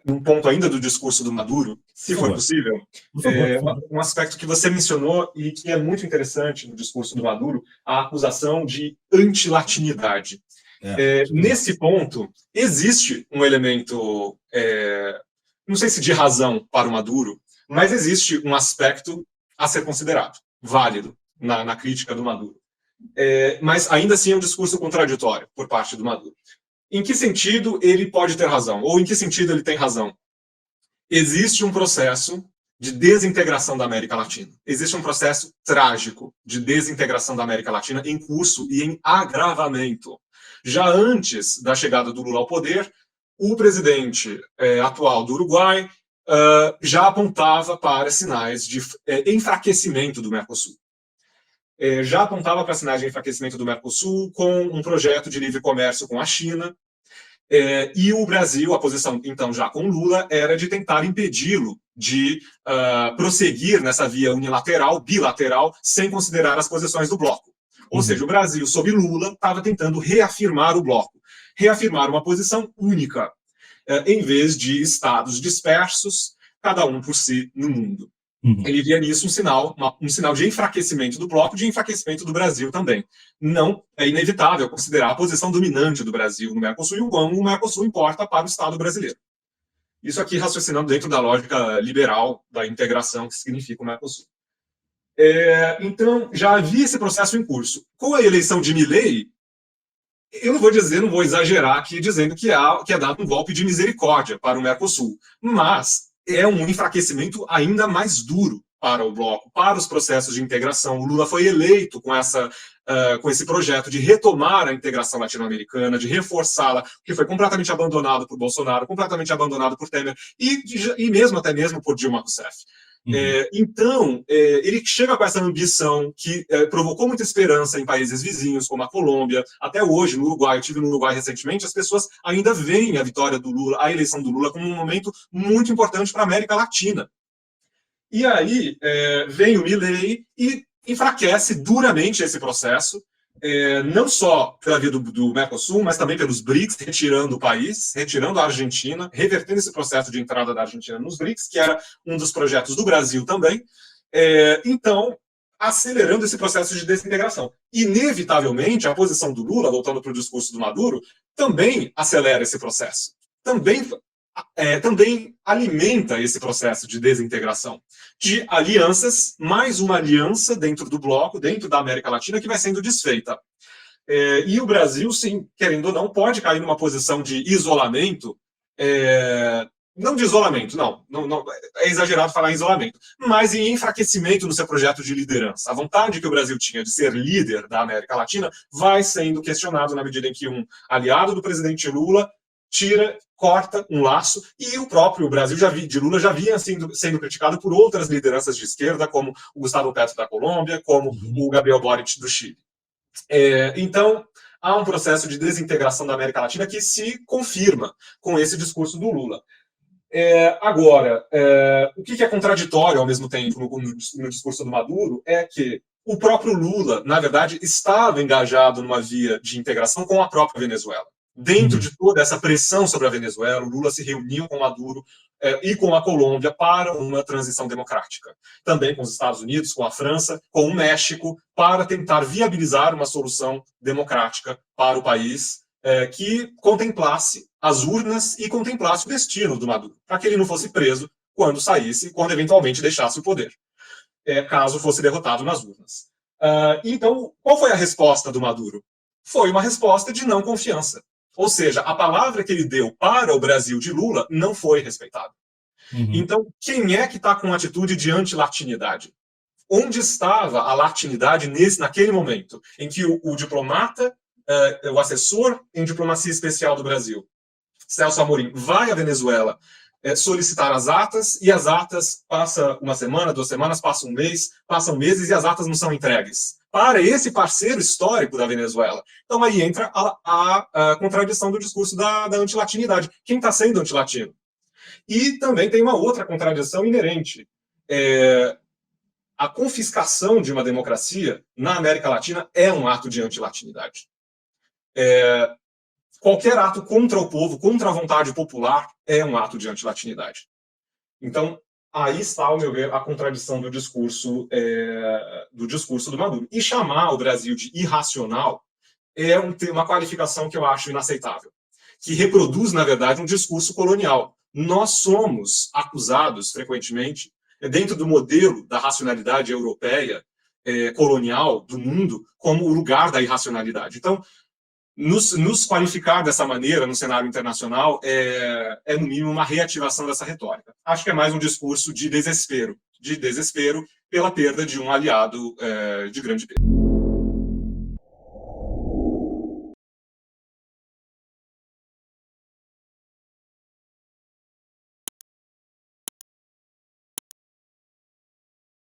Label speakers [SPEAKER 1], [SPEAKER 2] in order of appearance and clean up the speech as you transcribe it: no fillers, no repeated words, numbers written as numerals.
[SPEAKER 1] num ponto ainda do discurso do Maduro, se for possível,
[SPEAKER 2] por favor.
[SPEAKER 1] Um aspecto que você mencionou e que é muito interessante no discurso do Maduro, a acusação de antilatinidade. Nesse ponto, existe um elemento, não sei se de razão para o Maduro, mas existe um aspecto a ser considerado, válido, na crítica do Maduro. Mas ainda assim é um discurso contraditório por parte do Maduro. Em que sentido ele pode ter razão? Ou em que sentido ele tem razão? Existe um processo de desintegração da América Latina. Existe um processo trágico de desintegração da América Latina em curso e em agravamento. Já antes da chegada do Lula ao poder, o presidente atual do Uruguai já apontava para sinais de enfraquecimento do Mercosul. Já apontava para sinais de enfraquecimento do Mercosul com um projeto de livre comércio com a China, e o Brasil, a posição então já com Lula, era de tentar impedi-lo de prosseguir nessa via unilateral, bilateral, sem considerar as posições do bloco. Ou seja, o Brasil, sob Lula, estava tentando reafirmar o bloco, reafirmar uma posição única, em vez de estados dispersos, cada um por si no mundo. Ele via nisso um sinal de enfraquecimento do bloco, de enfraquecimento do Brasil também. Não é inevitável considerar a posição dominante do Brasil no Mercosul e o quão o Mercosul importa para o Estado brasileiro. Isso aqui raciocinando dentro da lógica liberal da integração que significa o Mercosul. Então, já havia esse processo em curso. Com a eleição de Milei, eu não vou exagerar aqui dizendo que é dado um golpe de misericórdia para o Mercosul, mas é um enfraquecimento ainda mais duro para o bloco, para os processos de integração. O Lula foi eleito com esse projeto de retomar a integração latino-americana, de reforçá-la, que foi completamente abandonado por Bolsonaro, completamente abandonado por Temer e mesmo até mesmo por Dilma Rousseff. Então, ele chega com essa ambição que provocou muita esperança em países vizinhos, como a Colômbia, até hoje, no Uruguai. Eu estive no Uruguai recentemente, as pessoas ainda veem a vitória do Lula, a eleição do Lula, como um momento muito importante para a América Latina. E aí vem o Milei e enfraquece duramente esse processo, não só pela via do Mercosul, mas também pelos BRICS, retirando o país, retirando a Argentina, revertendo esse processo de entrada da Argentina nos BRICS, que era um dos projetos do Brasil também. Então, acelerando esse processo de desintegração. Inevitavelmente, a posição do Lula, voltando para o discurso do Maduro, também acelera esse processo. Também alimenta esse processo de desintegração, de alianças, mais uma aliança dentro do bloco, dentro da América Latina, que vai sendo desfeita. E o Brasil, sim, querendo ou não, pode cair numa posição de isolamento, não de isolamento, não, é exagerado falar em isolamento, mas em enfraquecimento no seu projeto de liderança. A vontade que o Brasil tinha de ser líder da América Latina vai sendo questionado na medida em que um aliado do presidente Lula corta um laço, e o próprio Brasil de Lula já vinha sendo criticado por outras lideranças de esquerda, como o Gustavo Petro da Colômbia, como o Gabriel Boric do Chile. Então, há um processo de desintegração da América Latina que se confirma com esse discurso do Lula. Agora, o que é contraditório ao mesmo tempo no discurso do Maduro é que o próprio Lula, na verdade, estava engajado numa via de integração com a própria Venezuela. Dentro de toda essa pressão sobre a Venezuela, o Lula se reuniu com Maduro e com a Colômbia para uma transição democrática. Também com os Estados Unidos, com a França, com o México, para tentar viabilizar uma solução democrática para o país que contemplasse as urnas e contemplasse o destino do Maduro, para que ele não fosse preso quando saísse, quando eventualmente deixasse o poder, caso fosse derrotado nas urnas. Então, qual foi a resposta do Maduro? Foi uma resposta de não confiança. Ou seja, a palavra que ele deu para o Brasil de Lula não foi respeitada. Então, quem é que está com atitude de anti-latinidade? Onde estava a latinidade naquele momento em que o diplomata, o assessor em diplomacia especial do Brasil, Celso Amorim, vai à Venezuela solicitar as atas, e as atas passa uma semana, 2 semanas, passa um mês, passam meses e as atas não são entregues para esse parceiro histórico da Venezuela. Então aí entra a contradição do discurso da antilatinidade. Quem está sendo antilatino? E também tem uma outra contradição inerente. A confiscação de uma democracia na América Latina é um ato de antilatinidade. qualquer ato contra o povo, contra a vontade popular, é um ato de antilatinidade. Então, aí está, ao meu ver, a contradição do discurso do Maduro. E chamar o Brasil de irracional é uma qualificação que eu acho inaceitável, que reproduz, na verdade, um discurso colonial. Nós somos acusados, frequentemente, dentro do modelo da racionalidade europeia, colonial, do mundo, como o lugar da irracionalidade. Então, nos qualificar dessa maneira no cenário internacional no mínimo, uma reativação dessa retórica. Acho que é mais um discurso de desespero pela perda de um aliado de grande peso.